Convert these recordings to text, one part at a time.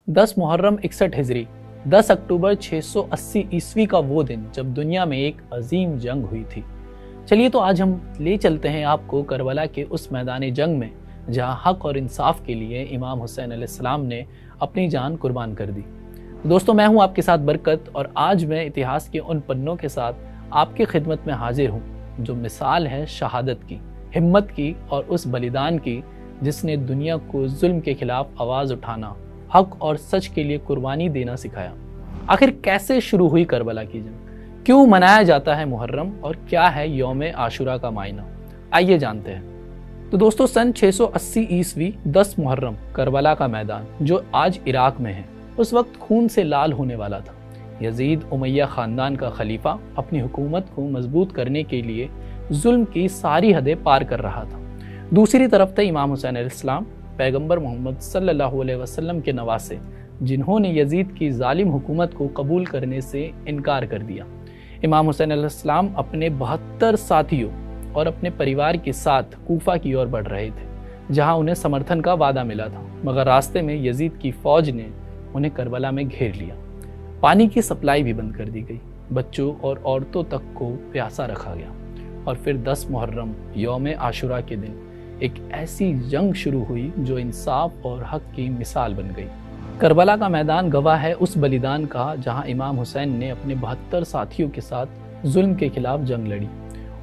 10 मुहर्रम 61 हिजरी 10 अक्टूबर 680 ईस्वी का वो दिन जब दुनिया में एक अजीम जंग हुई थी। चलिए तो आज हम ले चलते हैं आपको करबला के उस मैदान जंग में जहां हक और इंसाफ के लिए इमाम हुसैन अलैहिस्सलाम ने अपनी जान कुर्बान कर दी। दोस्तों, मैं हूं आपके साथ बरकत और आज मैं इतिहास के उन पन्नों के साथ आपकी खिदमत में हाजिर हूं जो मिसाल है शहादत की, हिम्मत की और उस बलिदान की जिसने दुनिया को जुल्म के खिलाफ आवाज़ उठाना, हक और सच के लिए कुर्बानी देना सिखाया। आखिर कैसे शुरू हुई करबला की जंग, क्यों मनाया जाता है मुहर्रम और क्या है यौम आशुरा का मायना, आइए जानते हैं। तो दोस्तों, सन 680 ईस्वी 10 मुहर्रम करबला का मैदान जो आज इराक में है उस वक्त खून से लाल होने वाला था। यजीद उमैया ख़ानदान का खलीफा अपनी हुकूमत को मजबूत करने के लिए जुल्म की सारी हदें पार कर रहा था। दूसरी तरफ थे इमाम हुसैन अलैहिस्सलाम, पैगंबर मोहम्मद सल्लल्लाहु अलैहि वसल्लम के नवासे, जिन्होंने यजीद की जालिम हुकूमत को कबूल करने से इनकार कर दिया। इमाम हुसैन अलैहिस्सलाम अपने 72 साथियों और अपने परिवार के साथ कूफा की ओर बढ़ रहे थे, जहां उन्हें समर्थन का वादा मिला था, मगर रास्ते में यजीद की फौज ने उन्हें करबला में घेर लिया। पानी की सप्लाई भी बंद कर दी गई, बच्चों और औरतों तक को प्यासा रखा गया और फिर 10 मुहर्रम यौम आशुरा के दिन एक ऐसी जंग शुरू हुई जो इंसाफ और हक की मिसाल बन गई। करबला का मैदान गवाह है उस बलिदान का जहां इमाम हुसैन ने अपने 72 साथियों के साथ जुल्म के खिलाफ जंग लड़ी।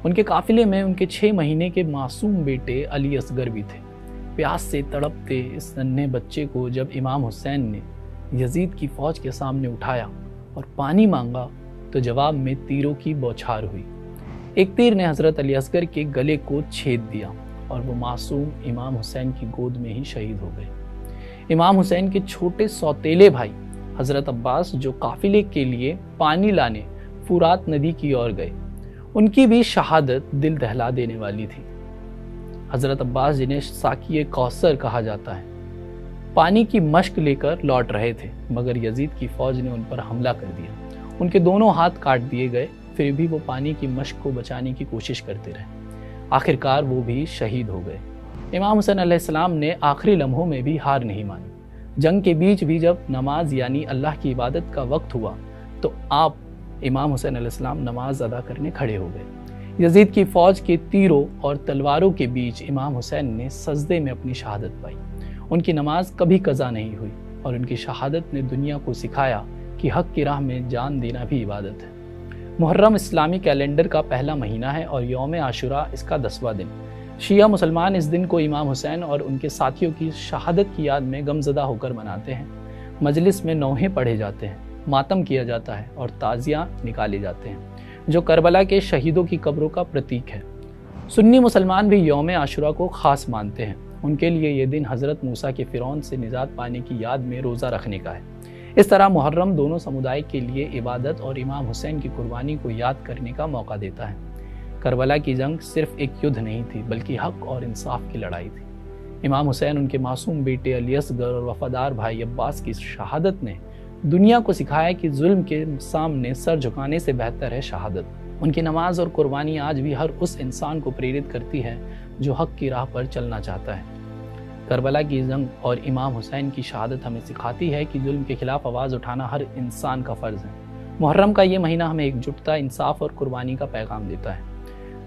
उनके काफिले में उनके 6 महीने के मासूम बेटे अली असगर भी थे। प्यास से तड़पते इस नन्हे बच्चे को जब इमाम हुसैन ने यजीद की फौज के सामने उठाया और पानी मांगा तो जवाब में तीरों की बौछार हुई। एक तीर ने हजरत अली असगर के गले को छेद दिया और वो मासूम इमाम हुसैन की गोद में ही शहीद हो गए। इमाम हुसैन के छोटे सौतेले भाई हजरत अब्बास जो काफिले के लिए पानी लाने फुरात नदी की ओर गए, उनकी भी शहादत दिल दहला देने वाली थी। हजरत अब्बास, जिन्हें साकिए कौसर कहा जाता है, पानी की मशक लेकर लौट रहे थे, मगर यजीद की फौज ने उन पर हमला कर दिया। उनके दोनों हाथ काट दिए गए, फिर भी वो पानी की मशक को बचाने की कोशिश करते रहे। आखिरकार वो भी शहीद हो गए। इमाम हुसैन अलैहिस्सलाम ने आखिरी लम्हों में भी हार नहीं मानी। जंग के बीच भी जब नमाज यानी अल्लाह की इबादत का वक्त हुआ तो आप इमाम हुसैन अलैहिस्सलाम नमाज अदा करने खड़े हो गए। यजीद की फौज के तीरों और तलवारों के बीच इमाम हुसैन ने सजदे में अपनी शहादत पाई। उनकी नमाज कभी कज़ा नहीं हुई और उनकी शहादत ने दुनिया को सिखाया कि हक की राह में जान देना भी इबादत है। मुहर्रम इस्लामी कैलेंडर का पहला महीना है और यौम आशुरा इसका 10वां दिन। शिया मुसलमान इस दिन को इमाम हुसैन और उनके साथियों की शहादत की याद में गमज़दा होकर मनाते हैं। मजलिस में नौहे पढ़े जाते हैं, मातम किया जाता है और ताज़िया निकाले जाते हैं जो करबला के शहीदों की कब्रों का प्रतीक है। सुन्नी मुसलमान भी यौम आशुरा को ख़ास मानते हैं। उनके लिए ये दिन हज़रत मूसा के फ़िरौन से निजात पाने की याद में रोज़ा रखने का है। इस तरह मुहर्रम दोनों समुदाय के लिए इबादत और इमाम हुसैन की कुर्बानी को याद करने का मौका देता है। करबला की जंग सिर्फ एक युद्ध नहीं थी बल्कि हक और इंसाफ की लड़ाई थी। इमाम हुसैन, उनके मासूम बेटे अली असगर और वफादार भाई अब्बास की शहादत ने दुनिया को सिखाया कि जुल्म के सामने सर झुकाने से बेहतर है शहादत। उनकी नमाज और कुर्बानी आज भी हर उस इंसान को प्रेरित करती है जो हक की राह पर चलना चाहता है। करबला की जंग और इमाम हुसैन की शहादत हमें सिखाती है कि जुल्म के खिलाफ आवाज़ उठाना हर इंसान का फ़र्ज़ है। मुहर्रम का ये महीना हमें एकजुटता, इंसाफ और कुर्बानी का पैगाम देता है।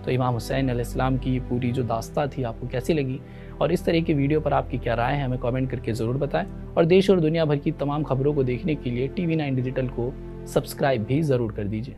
तो इमाम हुसैन अलैहिस्सलाम की पूरी जो दास्तां थी आपको कैसी लगी और इस तरह की वीडियो पर आपकी क्या राय है हमें कमेंट करके ज़रूर बताएं और देश और दुनिया भर की तमाम खबरों को देखने के लिए TV9 डिजिटल को सब्सक्राइब भी ज़रूर कर दीजिए।